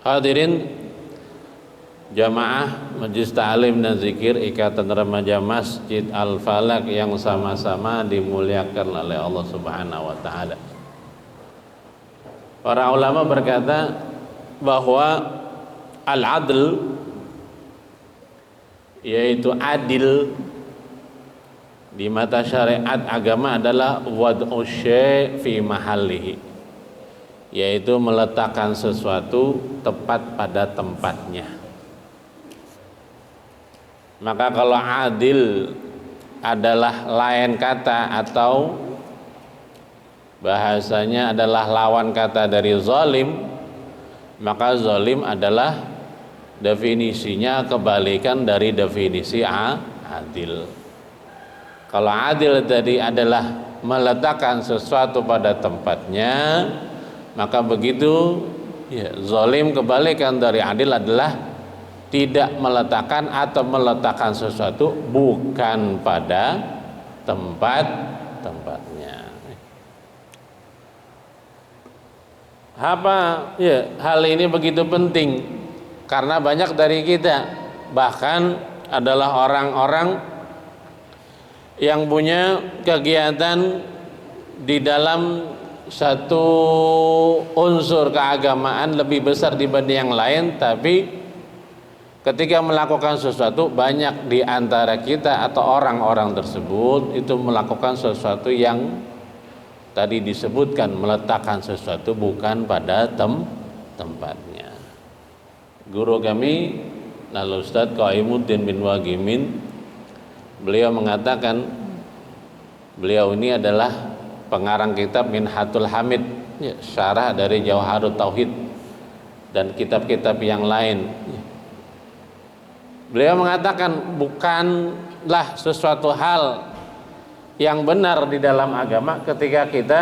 Hadirin jamaah Majelis Ta'lim dan Zikir Ikatan Remaja Masjid Al-Falak yang sama-sama dimuliakan oleh Allah Subhanahu wa taala. Para ulama berkata bahwa al-adl, yaitu adil di mata syariat agama, adalah wad'u syai' fi mahallihi, yaitu meletakkan sesuatu tepat pada tempatnya. Maka kalau adil adalah lain kata atau bahasanya adalah lawan kata dari zalim, maka zalim adalah definisinya kebalikan dari definisi adil. Kalau adil tadi adalah meletakkan sesuatu pada tempatnya, maka begitu ya, zalim kebalikan dari adil adalah tidak meletakkan atau meletakkan sesuatu bukan pada tempatnya. Apa ya, hal ini begitu penting karena banyak dari kita bahkan adalah orang-orang yang punya kegiatan di dalam satu unsur keagamaan lebih besar dibanding yang lain, tapi ketika melakukan sesuatu, banyak di antara kita atau orang-orang tersebut itu melakukan sesuatu yang tadi disebutkan, meletakkan sesuatu bukan pada tempatnya. Guru kami Al-Ustadz Qaimuddin bin Wagimin, beliau mengatakan, beliau ini adalah pengarang kitab Minhatul Hamid, ya, syarah dari Jawharut Tauhid dan kitab-kitab yang lain. Beliau mengatakan bukanlah sesuatu hal yang benar di dalam agama ketika kita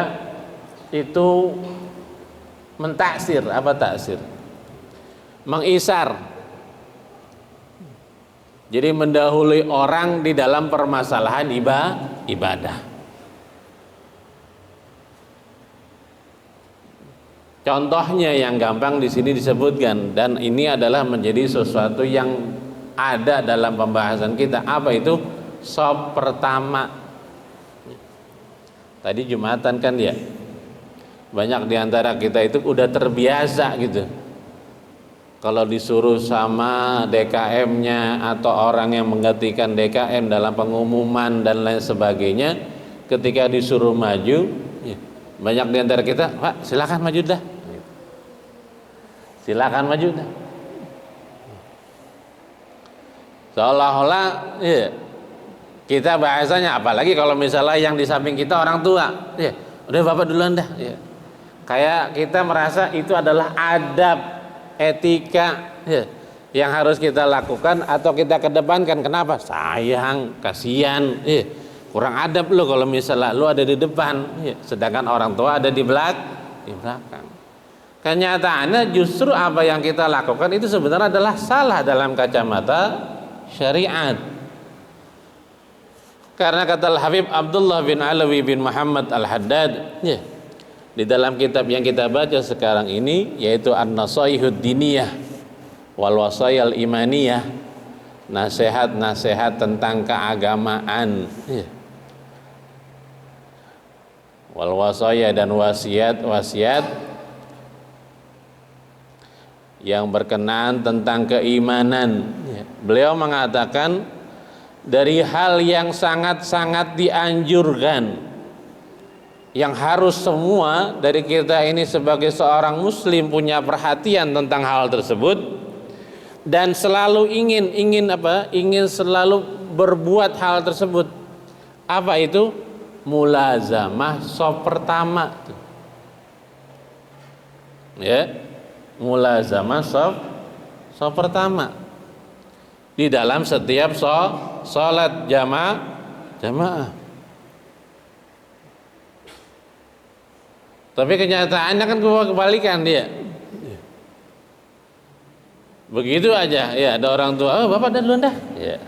itu mentaksir. Apa taksir? Mengisar. Jadi mendahului orang di dalam permasalahan ibadah. Contohnya yang gampang di sini disebutkan, dan ini adalah menjadi sesuatu yang ada dalam pembahasan kita. Apa itu? Shop pertama. Tadi Jumatan kan ya, banyak diantara kita itu udah terbiasa gitu. Kalau disuruh sama DKM-nya atau orang yang menggantikan DKM dalam pengumuman dan lain sebagainya, ketika disuruh maju, ya, banyak diantara kita, Pak silakan maju dah, silakan maju dah. Seolah-olah ya, kita bahasanya, apalagi kalau misalnya yang di samping kita orang tua, ya udah bapak duluan dah, ya. Kayak kita merasa itu adalah adab, etika, ya, yang harus kita lakukan atau kita kedepankan. Kenapa? Sayang, kasihan, ya. Kurang adab lo kalau misalnya lo ada di depan, ya, sedangkan orang tua ada di belakang. Kenyataannya justru apa yang kita lakukan itu sebenarnya adalah salah dalam kacamata syariat. Karena kata Al-Habib Abdullah bin Alawi bin Muhammad Al-Haddad, ya, di dalam kitab yang kita baca sekarang ini, yaitu An-Nasaihud Diniyah wal Wasayal Imaniyah, nasihat-nasihat tentang keagamaan, ya, wal wasaya dan wasiat-wasiat yang berkenaan tentang keimanan, ya. Beliau mengatakan dari hal yang sangat-sangat dianjurkan, yang harus semua dari kita ini sebagai seorang muslim punya perhatian tentang hal tersebut dan selalu ingin selalu berbuat hal tersebut. Apa itu? Mulazamah shop pertama, ya, mulazamah shop pertama di dalam setiap sholat jamaah. Tapi kenyataannya kan kebalikan dia. Begitu aja, ya ada orang tua, oh bapak dan duluan dah. Ya.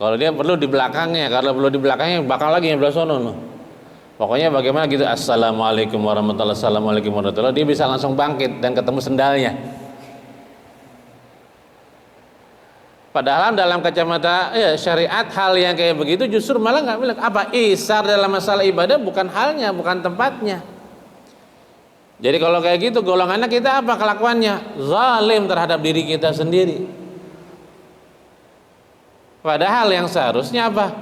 Kalau dia perlu di belakangnya, kalau perlu di belakangnya bakal lagi yang belah sono. Pokoknya bagaimana gitu, assalamualaikum warahmatullahi wabarakatuh, assalamualaikum warahmatullahi, dia bisa langsung bangkit dan ketemu sendalnya. Padahal dalam kacamata syariat hal yang kayak begitu justru malah nggak bilang apa, isar dalam masalah ibadah bukan halnya, bukan tempatnya. Jadi kalau kayak gitu golongannya kita apa kelakuannya? Zalim terhadap diri kita sendiri. Padahal yang seharusnya apa?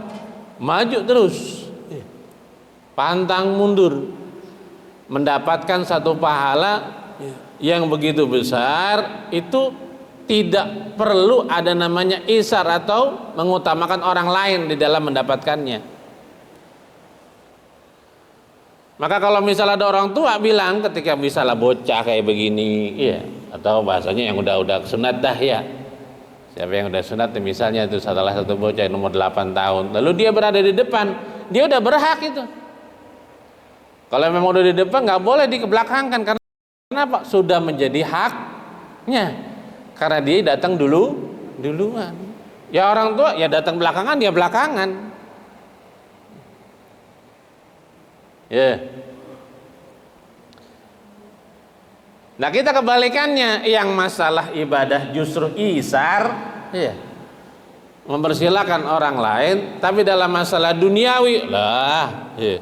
Maju terus, pantang mundur, mendapatkan satu pahala yang begitu besar. Itu tidak perlu ada namanya isar atau mengutamakan orang lain di dalam mendapatkannya. Maka kalau misalnya ada orang tua bilang ketika misalnya bocah kayak begini, ya, atau bahasanya yang udah sunat dah ya. Siapa yang udah sunat misalnya itu salah satu bocah yang umur 8 tahun, lalu dia berada di depan, dia udah berhak itu. Kalau memang udah di depan nggak boleh dikebelakangkan, karena kenapa? Sudah menjadi haknya, karena dia datang duluan. Ya orang tua ya datang belakangan, dia belakangan. Ya. Nah kita kebalikannya, yang masalah ibadah justru isar, ya, mempersilahkan orang lain, tapi dalam masalah duniawi lah, ya,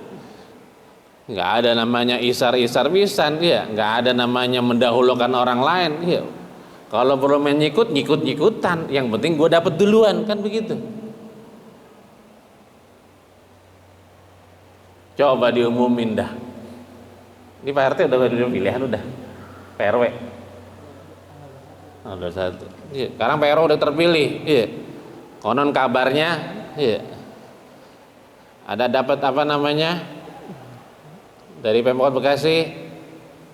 nggak ada namanya isar-isar pisan, ya, nggak ada namanya mendahulukan orang lain, ya. Kalau perlu nyikut-nyikutan, yang penting gue dapat duluan, kan begitu. Coba diumumin dah. Ini Pak RT udah pilihan udah. PRW. Udah satu. Iya, sekarang PRW udah terpilih. Iya. Konon kabarnya, iya. Ada dapat apa namanya? Dari Pemkot Bekasi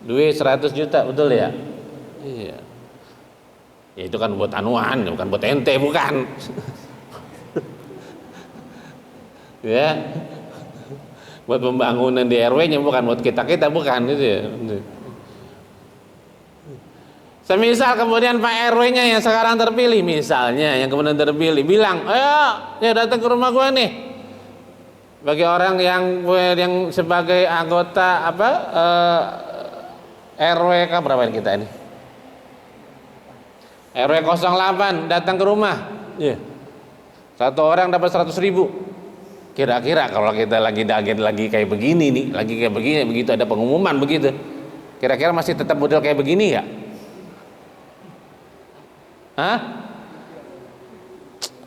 duit 100 juta, betul ya? Iya. Ya itu kan buat anuan, bukan buat ente, bukan. Ya. Buat pembangunan di RW-nya, bukan buat kita bukan itu ya. Semisal kemudian Pak RW-nya yang sekarang terpilih, misalnya yang kemudian terpilih bilang, ayo ya datang ke rumah gua nih. Bagi orang yang sebagai anggota apa RW berapa kita ini? RW 08 datang ke rumah. Yeah. Satu orang dapat 100.000. Kira-kira kalau kita lagi kayak begini nih, lagi kayak begini, begitu ada pengumuman begitu, kira-kira masih tetap model kayak begini ya? Hah?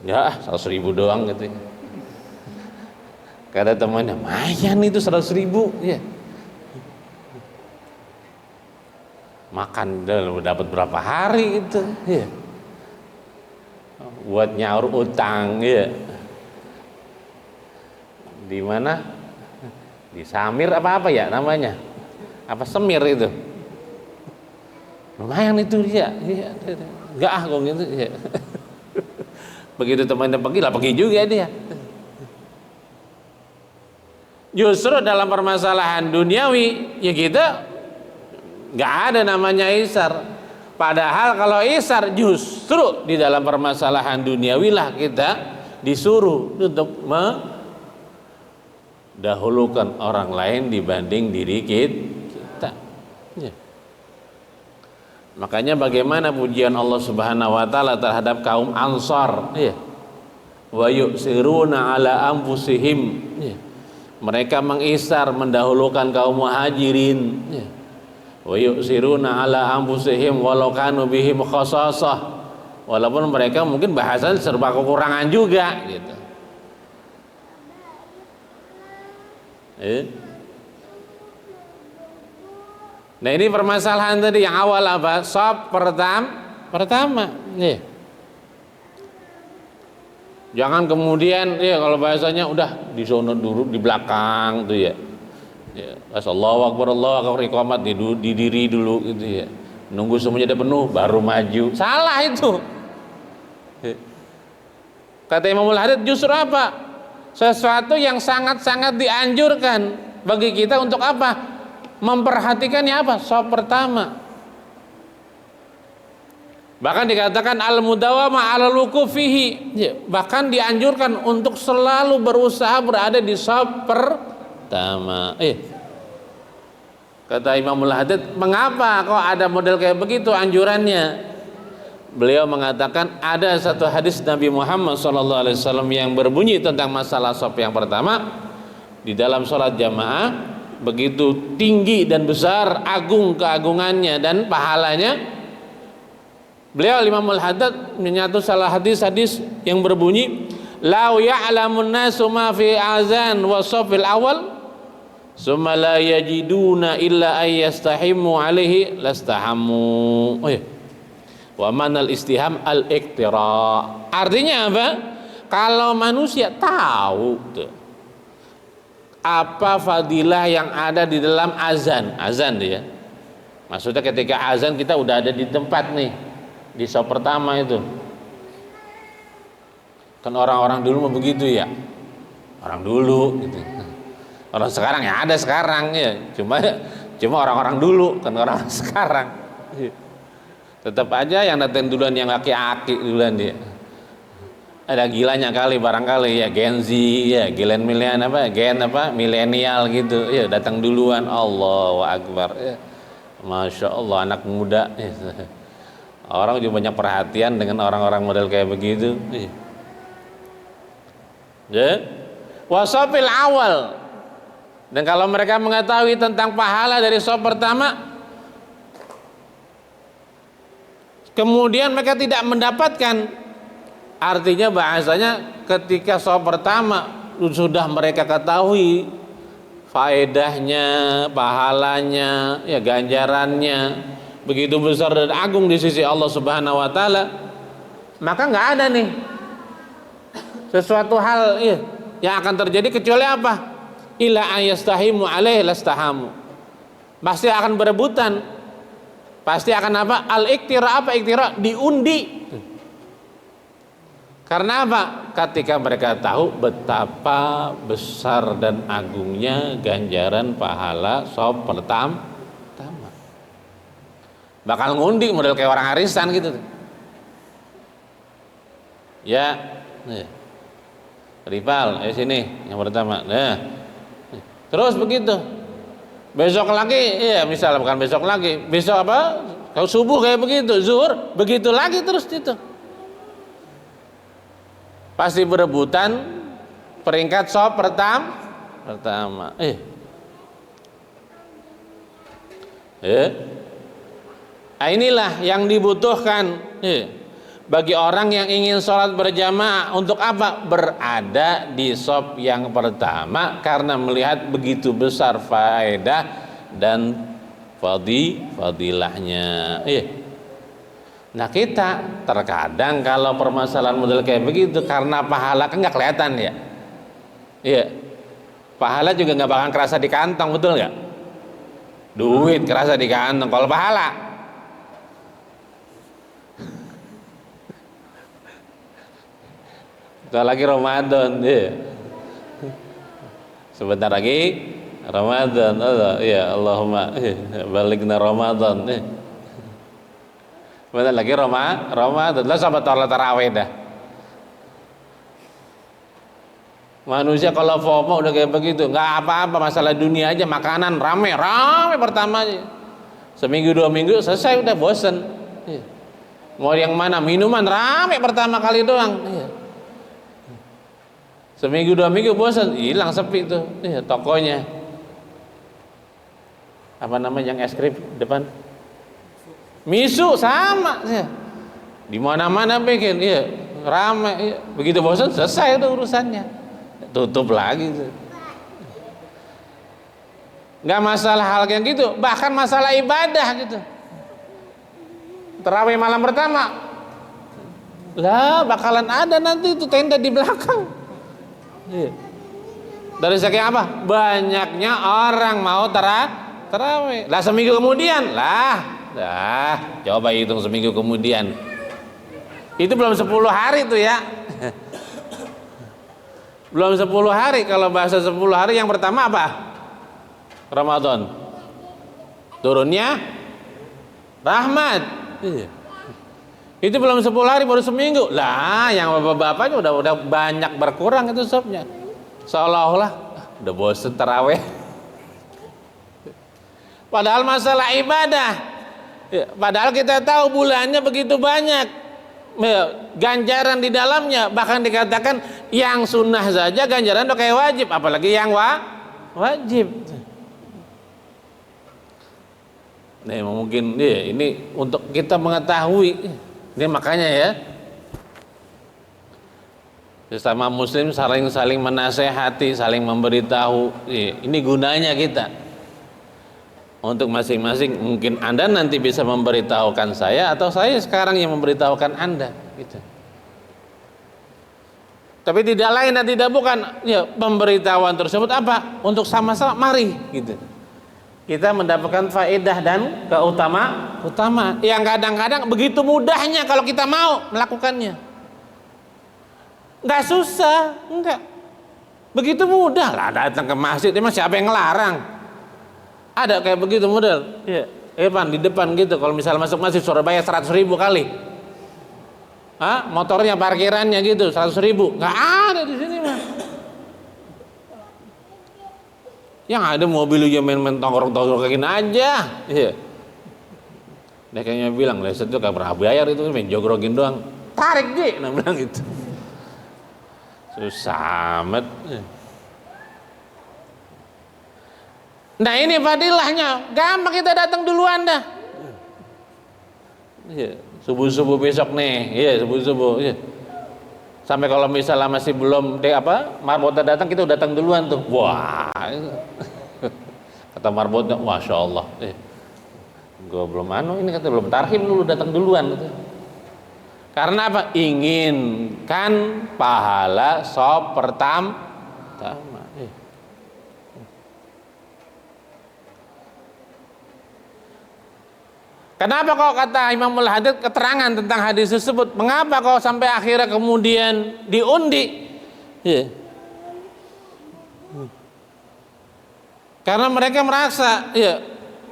Ya 100.000 doang gitu. Kata temannya, mayan itu 100.000, ya. Makan dapat berapa hari itu, ya. Buat nyaur utang, ya. Di mana? Di Samir apa ya namanya? Apa Semir itu? Lumayan itu dia. Iya. Enggak kok gitu ya. Begitu temannya pergi lah, pergi juga dia. Justru dalam permasalahan duniawi ya kita nggak ada namanya isar. Padahal kalau isar justru di dalam permasalahan duniawi lah kita disuruh untuk dahulukan orang lain dibanding diri kita. Ya. Makanya bagaimana pujian Allah Subhanahu wa taala terhadap kaum Ansar, ya. Wa yusiruna ala anfusihim, ya. Mereka mengisar mendahulukan kaum Muhajirin, ya. Wa yusiruna ala anfusihim walau kanu bihim khasasah. Walaupun mereka mungkin bahasanya serba kekurangan juga gitu. Nah ini permasalahan tadi yang awal apa? Shaf pertama. Nih. Jangan kemudian ya kalau bahasanya udah di sono dulu di belakang tuh ya. Ya, Allahu Akbar iqamat didiri dulu gitu ya. Nunggu semuanya udah penuh baru maju. Salah itu. Kata Imamul Hadid justru apa? Sesuatu yang sangat-sangat dianjurkan bagi kita untuk apa? Memperhatikannya apa? Shaf pertama. Bahkan dikatakan al-mudawama 'alal wuqufihi. Ya, bahkan dianjurkan untuk selalu berusaha berada di shaf pertama. Kata Imamul Haddad, mengapa kok ada model kayak begitu anjurannya? Beliau mengatakan ada satu hadis Nabi Muhammad SAW yang berbunyi tentang masalah shaf yang pertama di dalam sholat jamaah, begitu tinggi dan besar, agung keagungannya dan pahalanya. Beliau Imamul Haddad menyatu salah hadis yang berbunyi, "Lau ya'lamun nasu ma fi azan wa shafil awal, summa la yajiduna illa ayyastahimu alaihi lastahamu." Wa manal istiham al-iktira. Artinya apa? Kalau manusia tahu tuh apa fadilah yang ada di dalam azan dia. Maksudnya ketika azan kita udah ada di tempat nih, di shaf pertama itu. Kan orang-orang dulu mau begitu ya. Orang dulu gitu. Orang sekarang ya ada sekarang ya. Cuma orang-orang dulu kan orang sekarang. Tetap aja yang datang duluan yang aki-aki duluan dia. Ada gilanya kali barangkali ya, Gen Z ya, Gen milenial gitu ya, datang duluan. Allahu Akbar ya. Masya Allah, anak muda ya. Orang juga banyak perhatian dengan orang-orang model kayak begitu ya. Wasafil awal, dan kalau mereka mengetahui tentang pahala dari shaf pertama, kemudian mereka tidak mendapatkan, artinya bahasanya ketika shaf pertama sudah mereka ketahui faedahnya, pahalanya, ya ganjarannya begitu besar dan agung di sisi Allah Subhanahu wa taala, maka nggak ada nih sesuatu hal yang akan terjadi kecuali apa? Ila ayastahimu alaihi lastahamu. Pasti akan berebutan. Pasti akan apa? Al-iktira, iktira? Diundi. Karena apa? Ketika mereka tahu betapa besar dan agungnya ganjaran pahala shaf pertama. Bakal ngundi model kayak orang arisan gitu. Ya. Rival, sini yang pertama. Nah. Terus begitu. Besok lagi, misalnya bukan besok lagi, besok apa? Kalau subuh kayak begitu, zuhur begitu lagi terus itu. Pasti berebutan peringkat shaf pertama. Inilah yang dibutuhkan bagi orang yang ingin sholat berjamaah. Untuk apa? Berada di shaf yang pertama, karena melihat begitu besar faedah dan fadilahnya. Nah kita terkadang kalau permasalahan model kayak begitu, karena pahala kan nggak kelihatan ya. Pahala juga nggak bakal kerasa di kantong, betul nggak? Duit kerasa di kantong, kalau pahala lagi Ramadan sebentar lagi Ramadan. Allahumma balighna Ramadan. Sebentar lagi Ramadan. Lah sahabat tarawih dah. Manusia kalau FOMO udah kayak begitu, nggak apa-apa, masalah dunia aja, makanan rame pertama aja. Seminggu 2 minggu selesai udah bosen. Mau yang mana, minuman rame pertama kali doang. Seminggu 2 minggu bosan, hilang, sepi tuh tokonya. Apa namanya yang es krim depan? Misu sama di mana-mana bikin rame. Begitu bosan selesai tuh urusannya, tutup lagi tuh. Nggak masalah hal yang gitu, bahkan masalah ibadah gitu. Tarawih malam pertama lah bakalan ada nanti itu tenda di belakang. Dari sekian apa? Banyaknya orang mau tarawih. Lah seminggu kemudian coba hitung seminggu kemudian. Itu belum 10 hari tuh ya. Belum 10 hari. Kalau bahasa 10 hari yang pertama apa? Ramadan. Turunnya rahmat. Itu belum 10 hari, baru seminggu. Lah yang bapak-bapaknya udah banyak berkurang itu shafnya. Seolah-olah udah bosen taraweh. Padahal masalah ibadah, padahal kita tahu bulannya begitu banyak, ganjaran di dalamnya, bahkan dikatakan yang sunnah saja ganjaran udah kayak wajib, apalagi yang wajib. Nih mungkin ini untuk kita mengetahui, ini makanya ya sesama muslim saling menasehati, saling memberitahu. Ini gunanya kita untuk masing-masing. Mungkin Anda nanti bisa memberitahukan saya, atau saya sekarang yang memberitahukan Anda gitu. Tapi tidak lain dan tidak bukan ya, pemberitahuan tersebut apa? Untuk sama-sama mari gitu, kita mendapatkan faedah dan keutamaan yang kadang-kadang begitu mudahnya kalau kita mau melakukannya. Nggak susah, enggak. Begitu mudah lah datang ke masjid. Emang siapa yang ngelarang? Ada kayak begitu model. Ya, Evan di depan gitu. Kalau misalnya masuk masjid suruh bayar 100.000 kali. Motornya parkirannya gitu 100.000. Nggak ada di sini mah. Yang ada mobil aja main-main tongkrong-tongkrong kayak gini aja. Iya. Dia kayaknya bilang, "Lah itu gak pernah bayar, itu main jogrogin doang." Tarik Ji, nah bilang gitu. Susah amat. Nah ini fadilahnya, gampang kita datang duluan dah. Iya, subuh-subuh besok nih, iya subuh-subuh. Iya. Sampai kalau misalnya masih belum marbota datang, kita udah datang duluan tuh. Wah, kata marbota, masya Allah. Gue belum ini kata belum tarhim dulu datang duluan. Gitu. Karena apa? Inginkan pahala sop pertama. Kenapa kok kata Imamul Hadid keterangan tentang hadis tersebut? Mengapa kok sampai akhirnya kemudian diundi? Karena mereka merasa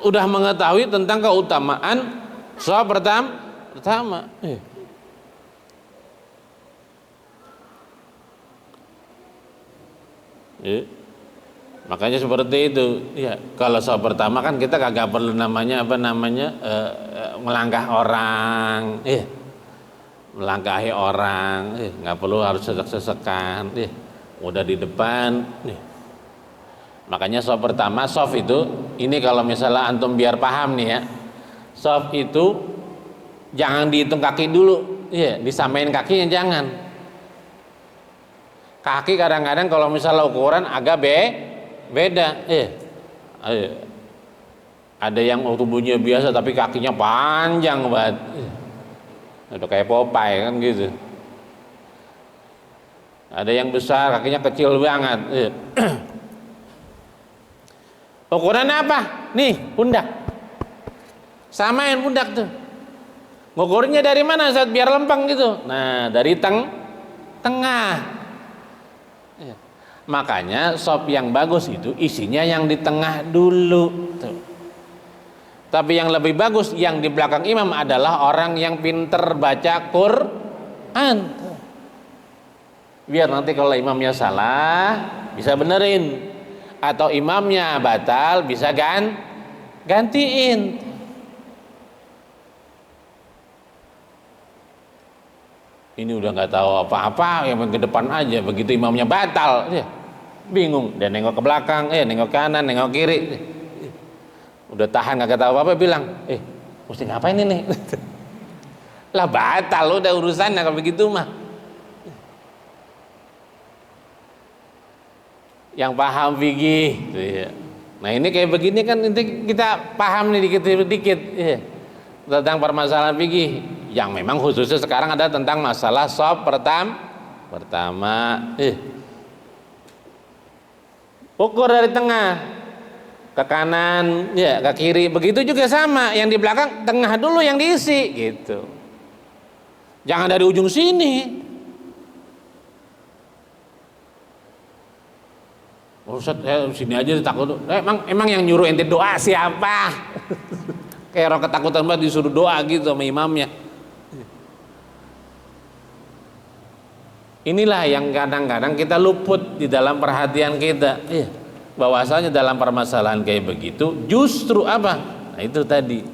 udah mengetahui tentang keutamaan sop pertama. Makanya seperti itu ya. Kalau sahur pertama kan kita kagak perlu melangkah orang, melangkahi orang, nggak perlu harus sesek-sesekan, udah di depan. Makanya sahur pertama, soft itu ini kalau misalnya antum biar paham nih ya, soft itu jangan dihitung kaki dulu, disamain kakinya jangan. Kaki kadang-kadang kalau misalnya ukuran agak beda. Ada yang tubuhnya biasa tapi kakinya panjang banget. Udah kayak Popeye kan gitu. Ada yang besar kakinya kecil banget. Ukuran apa? Nih, pundak. Samain pundak tuh. Ngukurnya dari mana saat biar lempeng gitu? Nah, dari tengah. Makanya sop yang bagus itu isinya yang di tengah dulu tuh. Tapi yang lebih bagus yang di belakang imam adalah orang yang pinter baca Quran tuh. Biar nanti kalau imamnya salah bisa benerin, atau imamnya batal bisa gantiin. Ini udah nggak tahu apa-apa, yang ke depan aja. Begitu imamnya batal, bingung. Dia nengok ke belakang, nengok kanan, nengok kiri. Udah tahan nggak tahu apa-apa, bilang, mesti ngapain ini? Lah batal, udah urusannya kalau begitu mah. Yang paham fikih, nah ini kayak begini kan, nanti kita paham nih dikit-dikit tentang permasalahan fikih. Yang memang khususnya sekarang ada tentang masalah sop pertama. Ukur dari tengah ke kanan, ke kiri, begitu juga sama. Yang di belakang tengah dulu yang diisi, gitu. Jangan dari ujung sini. Ustaz, sini aja takut. Emang yang nyuruh ente doa siapa? Kayak orang ketakutan banget disuruh doa gitu sama imamnya. Inilah yang kadang-kadang kita luput di dalam perhatian kita. bahwasanya dalam permasalahan kayak begitu justru apa? Nah itu tadi,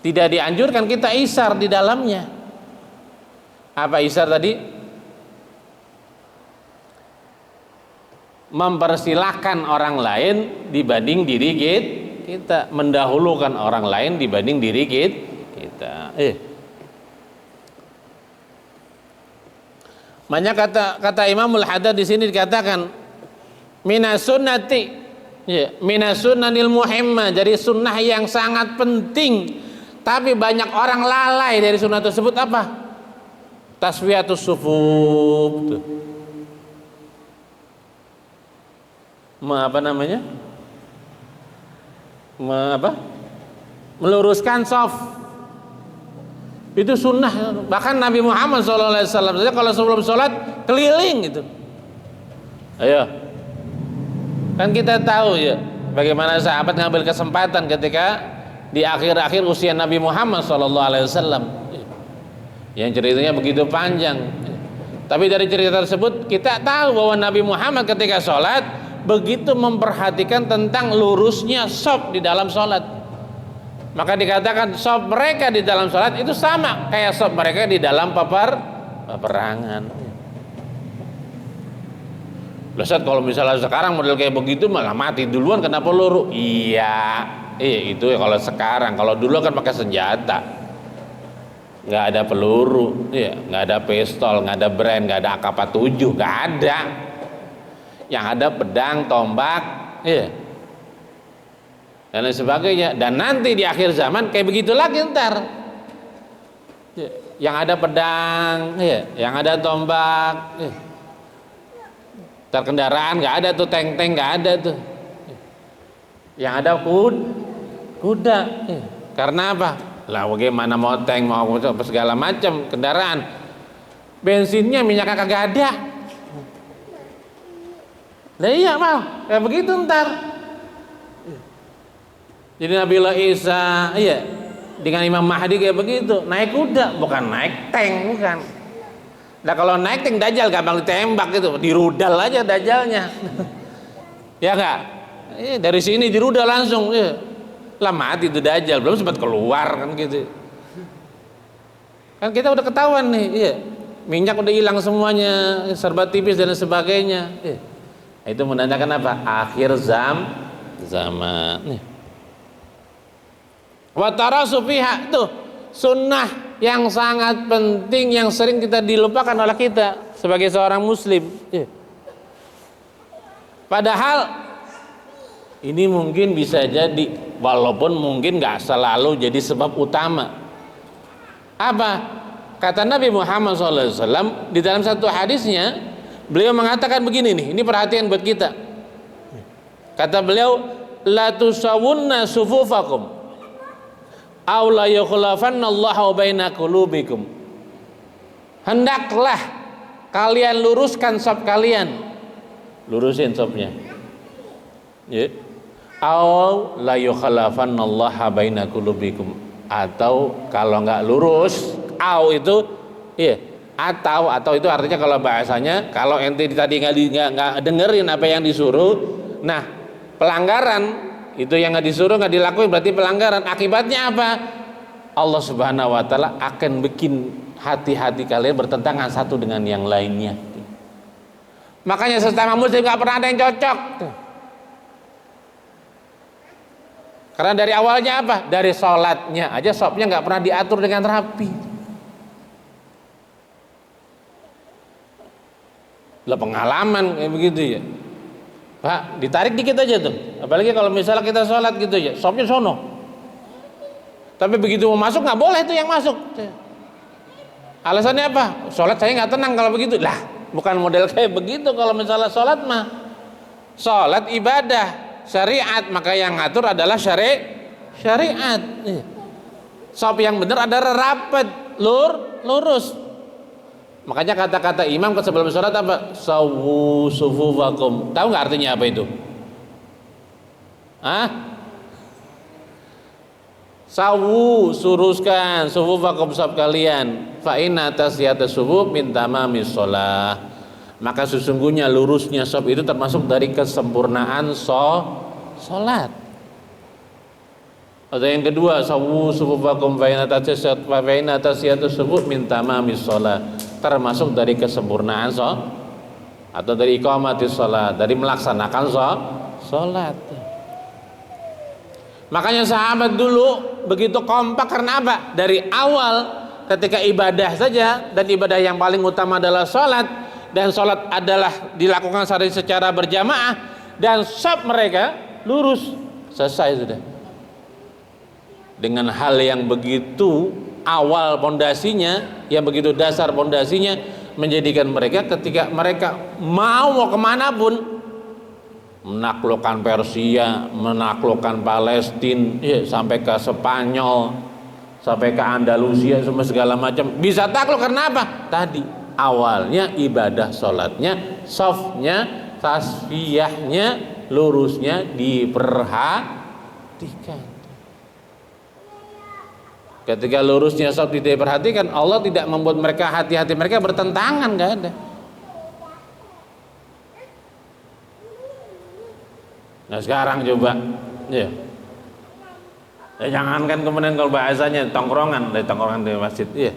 tidak dianjurkan kita isar di dalamnya. Apa isar tadi? Mempersilahkan orang lain dibanding diri kita, mendahulukan orang lain dibanding diri kita. Makanya kata Imamul Haddad di sini dikatakan minas sunnati, ya, minas sunnanil muhimmah, jadi sunnah yang sangat penting, tapi banyak orang lalai dari sunnah tersebut. Apa? Taswiyatus sufuf, meluruskan saf. Itu sunnah. Bahkan Nabi Muhammad SAW saja kalau sebelum sholat keliling gitu. Ayo, kan kita tahu ya bagaimana sahabat ngambil kesempatan ketika di akhir-akhir usia Nabi Muhammad SAW, yang ceritanya begitu panjang. Tapi dari cerita tersebut kita tahu bahwa Nabi Muhammad ketika sholat begitu memperhatikan tentang lurusnya shaf di dalam sholat. Maka dikatakan shaf mereka di dalam sholat itu sama kayak shaf mereka di dalam peperangan. Ustaz, kalau misalnya sekarang model kayak begitu malah mati duluan, kenapa luru? Iya, itu ya kalau sekarang. Kalau dulu kan pakai senjata, nggak ada peluru, nggak ada pistol, nggak ada brand, nggak ada AK-47, nggak ada. Yang ada pedang, tombak, dan lain sebagainya. Dan nanti di akhir zaman kayak begitu lagi ntar, yang ada pedang, yang ada tombak, ntar kendaraan nggak ada tuh, tank-tank nggak ada tuh, yang ada kuda. Karena apa? Lah bagaimana mau tank, mau segala macam kendaraan, bensinnya minyaknya kagak ada. Lah iya mal, kayak begitu ntar. Jadi Nabiullah Isa dengan Imam Mahdi kayak begitu, naik kuda, bukan naik tank, bukan. Nah kalau naik tank Dajjal gampang ditembak gitu, dirudal aja Dajjalnya. Ya enggak? Dari sini dirudal langsung, lah mati itu Dajjal, belum sempat keluar kan gitu. Kan kita udah ketahuan nih, minyak udah hilang semuanya, serba tipis dan sebagainya. Itu menandakan apa? Akhir zaman. Watarasu fiha, tuh sunnah yang sangat penting yang sering kita dilupakan oleh kita sebagai seorang muslim. Padahal ini mungkin bisa jadi, walaupun mungkin nggak selalu jadi sebab utama. Apa kata Nabi Muhammad SAW di dalam satu hadisnya? Beliau mengatakan begini nih, ini perhatian buat kita. Kata beliau, la tusawunna sufufakum aw la yukhlafannallahu baina qulubikum. Hendaklah kalian luruskan shaf kalian, lurusin shafnya. Aw la yukhlafannallahu baina qulubikum, atau kalau nggak lurus, aw itu atau itu artinya kalau bahasanya, kalau ente tadi nggak dengerin apa yang disuruh, nah pelanggaran itu yang nggak disuruh, nggak dilakuin, berarti pelanggaran. Akibatnya apa? Allah Subhanahu Wa Taala akan bikin hati-hati kalian bertentangan satu dengan yang lainnya. Makanya sesama muslim nggak pernah ada yang cocok. Karena dari awalnya apa? Dari sholatnya aja shafnya nggak pernah diatur dengan rapi. Lah pengalaman kayak begitu ya. Pak, ditarik dikit aja tuh. Apalagi kalau misalnya kita sholat gitu ya, shafnya sono. Tapi begitu mau masuk nggak boleh tuh yang masuk. Alasannya apa? Sholat saya nggak tenang kalau begitu. Lah, bukan model kayak begitu kalau misalnya sholat mah. Sholat ibadah, syariat, maka yang ngatur adalah syariat. Shaf yang benar adalah rapat, lurus. Makanya kata-kata imam sebelum sholat apa? Sawu sufufakum. Tahu nggak artinya apa itu? Sawu, suruskan sufufakum shaf kalian. Fa inna tasyata sufuf min tamamis shalah. maka sesungguhnya lurusnya shaf itu termasuk dari kesempurnaan sholat. Atau yang kedua, sawu sufufakum fa inna tasiyatu sufuf min tamamis shalah, termasuk dari kesempurnaan atau dari iqamatis shalah, dari melaksanakan sholat. Makanya sahabat dulu begitu kompak karena apa? Dari awal ketika ibadah saja, dan ibadah yang paling utama adalah sholat, dan sholat adalah dilakukan secara berjamaah, dan shaf mereka lurus, selesai sudah. Dengan hal yang begitu awal pondasinya, yang begitu dasar pondasinya, menjadikan mereka ketika mereka mau kemana pun, menaklukkan Persia, menaklukkan Palestina, ya, sampai ke Spanyol, sampai ke Andalusia, semua segala macam bisa takluk. karena apa? Tadi awalnya ibadah sholatnya, shafnya, tasfiyahnya, lurusnya diperhatikan. Ketika lurusnya shaf tidak diperhatikan, Allah tidak membuat mereka, hati-hati mereka bertentangan, nggak ada. Nah sekarang coba, ya. Jangankan kemudian kalau bahasanya tongkrongan di masjid, ya.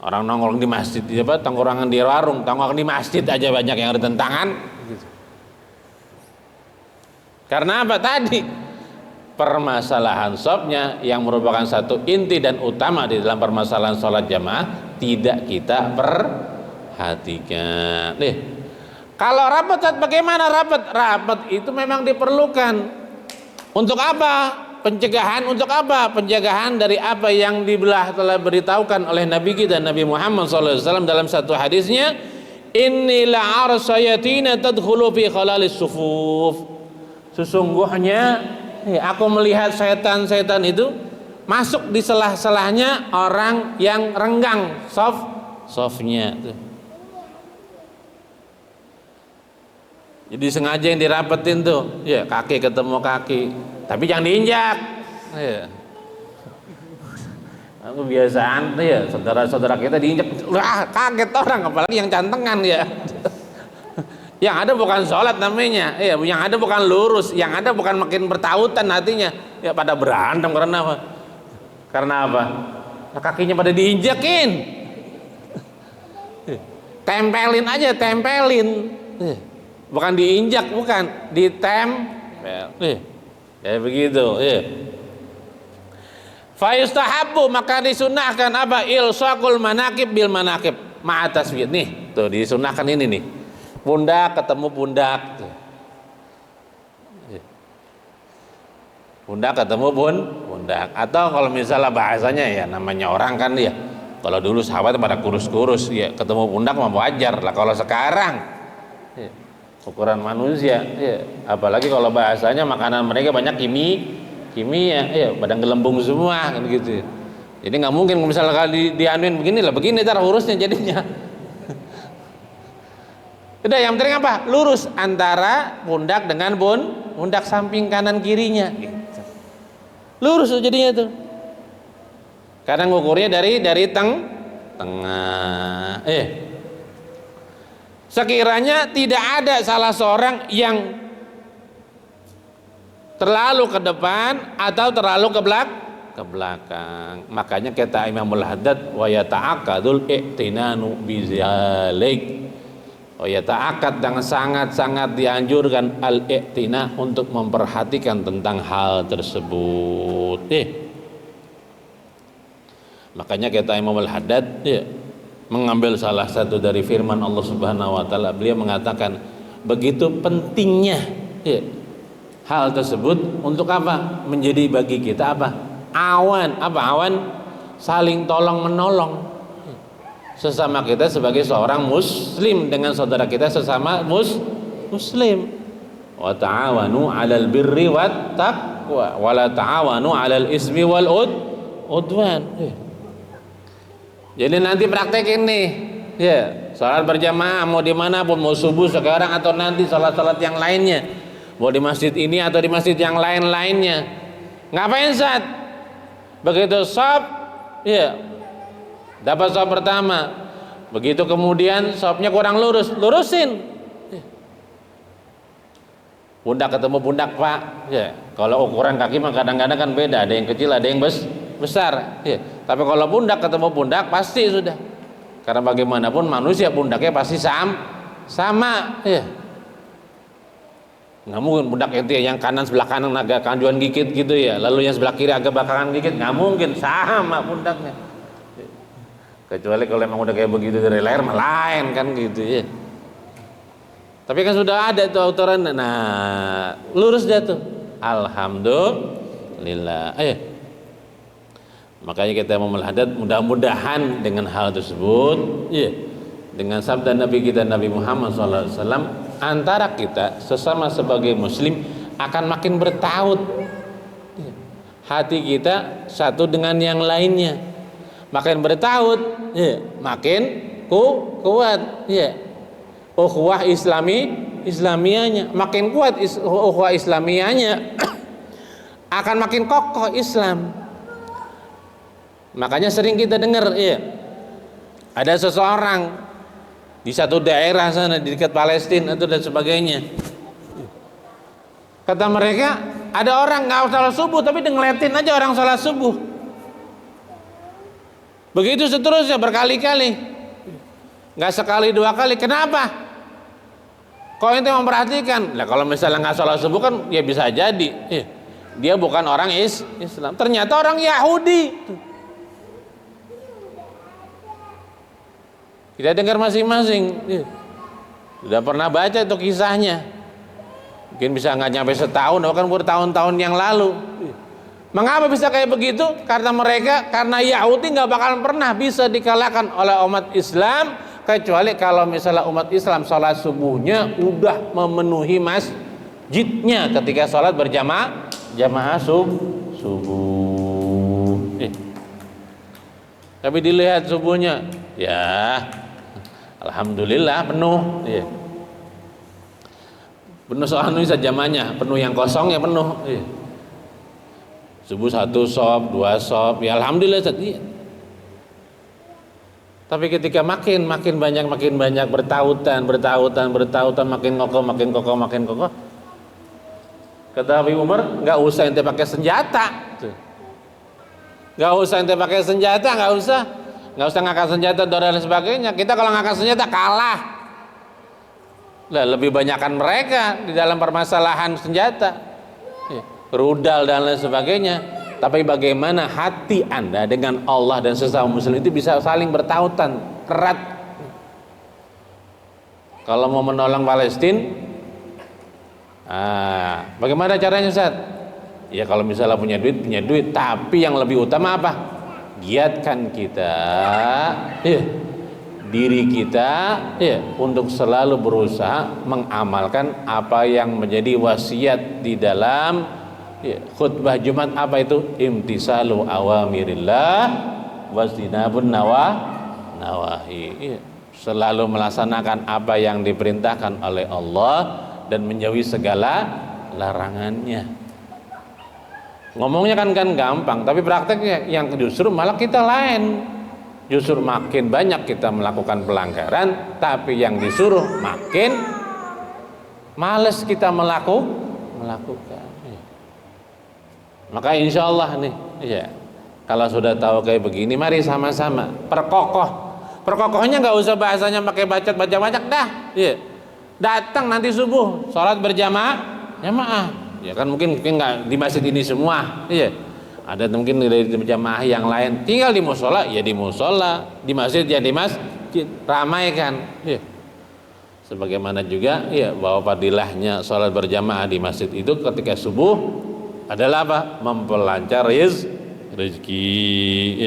Orang nongkrong di masjid, apa, tongkrongan di warung, tongkrong di masjid aja banyak yang bertentangan. Gitu. Karena apa tadi? Permasalahan shafnya yang merupakan satu inti dan utama di dalam permasalahan sholat jamaah tidak kita perhatikan. Kalau rapat, bagaimana rapat? Rapat itu memang diperlukan. Untuk apa? Pencegahan. Untuk apa? Pencegahan dari apa yang telah beritahukan oleh Nabi kita Nabi Muhammad SAW dalam satu hadisnya, inni la arsayatina tadkhulu fi khalalis sufuf. Sesungguhnya aku melihat setan-setan itu masuk di selah-selahnya orang yang renggang shafnya. Jadi sengaja yang dirapetin tuh, ya, kaki ketemu kaki, tapi jangan diinjak. Ya. Aku biasaan tuh ya, saudara-saudara kita diinjak, wah kaget orang, apalagi yang cantengan ya. Yang ada bukan sholat namanya, ya, yang ada bukan lurus, yang ada bukan makin bertautan hatinya, ya pada berantem karena apa? Karena apa? Nah, kakinya pada diinjakin, tempelin aja, tempelin, bukan diinjak, bukan ditempel, ya begitu, ya. Fa yustahabbu, maka disunahkan apa? Ilsaqul manakib bil manakib ma'a taswid. Nih, tuh disunahkan ini nih. Pundak ketemu pundak, pundak ketemu pundak. Atau kalau misalnya bahasanya, ya namanya orang kan, ya kalau dulu sahabat pada kurus-kurus, ya ketemu pundak mah wajar lah. Kalau sekarang ya, ukuran manusia, ya, apalagi kalau bahasanya makanan mereka banyak kimia, ya pada gelembung semua kan gitu. Jadi nggak mungkin misalnya kalau dianuin begini cara urusnya jadinya. Udah, yang penting apa? Lurus antara pundak dengan pundak samping kanan kirinya. Lurus jadinya tuh. Karena ngukurnya dari tengah. Sekiranya tidak ada salah seorang yang terlalu ke depan atau terlalu ke belakang. Makanya kata Imamul Haddad, wa yata'aqqadul i'tinanu bizalik. Ya ta'akad, dan sangat-sangat dianjurkan al-i'tina untuk memperhatikan tentang hal tersebut. Makanya kata Imam Al-Haddad, ya, mengambil salah satu dari firman Allah Subhanahu wa taala, beliau mengatakan begitu pentingnya, ya, hal tersebut untuk apa? Menjadi bagi kita apa? Awan saling tolong menolong sesama kita sebagai seorang muslim dengan saudara kita sesama muslim. Wa ta'awanu 'alal birri wat taqwa wa la ta'awanu 'alal ismi wal udwan. Jadi nanti praktekin nih, ya, salat berjamaah mau dimanapun, mau subuh sekarang atau nanti salat-salat yang lainnya, mau di masjid ini atau di masjid yang lain-lainnya. Ngapain saat begitu shaf, ya, dapat shaf pertama, Begitu kemudian sopnya kurang lurus, lurusin. Pundak ketemu pundak Pak, ya. Kalau ukuran kaki mah kadang-kadang kan beda, ada yang kecil, ada yang besar. Ya. Tapi kalau pundak ketemu pundak pasti sudah. Karena bagaimanapun manusia pundaknya pasti sama. Ya. Nggak mungkin pundak itu yang kanan sebelah kanan agak kanjuan gigit gitu ya, lalu yang sebelah kiri agak belakangan gigit, nggak mungkin sama pundaknya. Kecuali kalau emang udah kayak begitu dari lahir mah lain kan gitu ya. Tapi kan sudah ada tuh aturan. Nah, lurus dia tuh. Alhamdulillah. Makanya kita mau melahadat, mudah-mudahan dengan hal tersebut, ya, dengan sabda Nabi kita Nabi Muhammad SAW, antara kita sesama sebagai Muslim akan makin bertaut. Hati kita satu dengan yang lainnya, makin bertaut, ya, makin kuat, ya. Ukhuwah Islamiyahnya makin kuat, ukhuwah Islamiyahnya akan makin kokoh Islam. Makanya sering kita dengar, ya, ada seseorang di satu daerah sana di dekat Palestina itu dan sebagainya. Kata mereka, ada orang nggak salat subuh tapi ngeliatin aja orang salat subuh. Begitu seterusnya berkali-kali, nggak sekali dua kali. Kenapa? Kok ente memperhatikan? Nah, kalau misalnya nggak sholat subuh kan ya bisa jadi dia bukan orang Islam, ternyata orang Yahudi. Kita dengar masing-masing. Sudah pernah baca itu kisahnya. Mungkin bisa nggak nyampe setahun, bahkan bertahun-tahun yang lalu. Mengapa bisa kayak begitu? Karena Yahudi nggak bakalan pernah bisa dikalahkan oleh umat Islam, kecuali kalau misalnya umat Islam sholat subuhnya udah memenuhi masjidnya ketika sholat jamaah subuh. Tapi dilihat subuhnya, ya alhamdulillah penuh, ya. Penuh soal bisa jamaahnya, penuh yang kosong ya penuh. Subuh 1 shop, 2 shop, ya alhamdulillah. Tapi ketika makin banyak bertautan, makin kokoh. Kata Habib Umar, nggak usah ente pakai senjata, nggak usah ngangkat senjata dan sebagainya. Kita kalau ngangkat senjata kalah. Lah lebih banyakkan mereka di dalam permasalahan senjata, rudal dan lain sebagainya. Tapi bagaimana hati Anda dengan Allah dan sesama muslim itu bisa saling bertautan erat. Kalau mau menolong Palestina, bagaimana caranya Ustaz? Ya kalau misalnya punya duit, tapi yang lebih utama apa? Giatkan kita, diri kita, untuk selalu berusaha mengamalkan apa yang menjadi wasiat di dalam khutbah Jumat. Apa itu? Imtisalu awamirillah wastinabun nawahi. Selalu melaksanakan apa yang diperintahkan oleh Allah dan menjauhi segala larangannya. Ngomongnya kan gampang, tapi prakteknya yang justru malah kita lain. Justru makin banyak kita melakukan pelanggaran, tapi yang disuruh makin males kita melakukan. Maka insya Allah nih, kalau sudah tahu kayak begini, mari sama-sama perkokohnya nggak usah bahasanya pakai bacot dah. Datang nanti subuh, sholat jamaah, ya kan mungkin nggak di masjid ini semua, ada mungkin dari jamaah yang lain, tinggal di musola, ya di musola, di masjid ya di masjid, ramaikan. Sebagaimana juga, bahwa fadilahnya sholat berjamaah di masjid itu ketika subuh adalah apa? Memperlancar rezeki.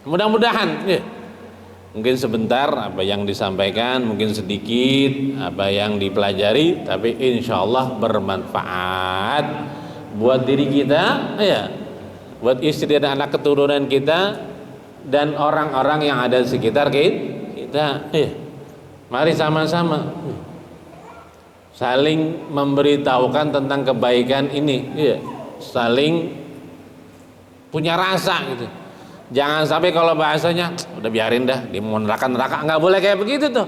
Mudah-mudahan mungkin sebentar apa yang disampaikan, mungkin sedikit apa yang dipelajari, tapi insya Allah bermanfaat buat diri kita, buat istri dan anak keturunan kita dan orang-orang yang ada di sekitar kita. Mari sama-sama saling memberitahukan tentang kebaikan ini, saling punya rasa gitu. Jangan sampai kalau bahasanya udah biarin dah, di neraka nggak boleh kayak begitu tuh.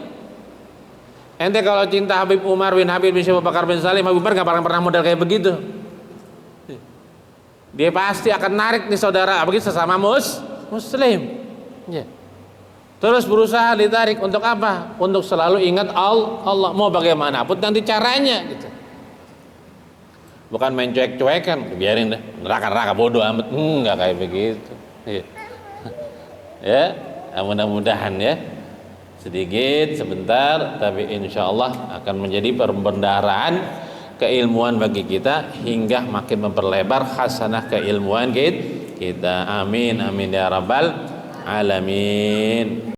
Ente kalau cinta Habib Umar bin Habib bin Syekh Bakar bin Salim, Habib Umar nggak pernah model kayak begitu. Dia pasti akan narik nih saudara, begitu sesama muslim. Ya. Terus berusaha ditarik untuk apa? Untuk selalu ingat Allah. Mau bagaimanapun nanti caranya gitu. Bukan main cuek-cuekan, biarin deh, neraka bodoh amat. Nggak kayak begitu. Ya, ya, mudah-mudahan ya. Sedikit sebentar, tapi insya Allah akan menjadi pembendaharaan keilmuan bagi kita hingga makin memperlebar khasanah keilmuan kita. Amin amin ya rabbal alamin.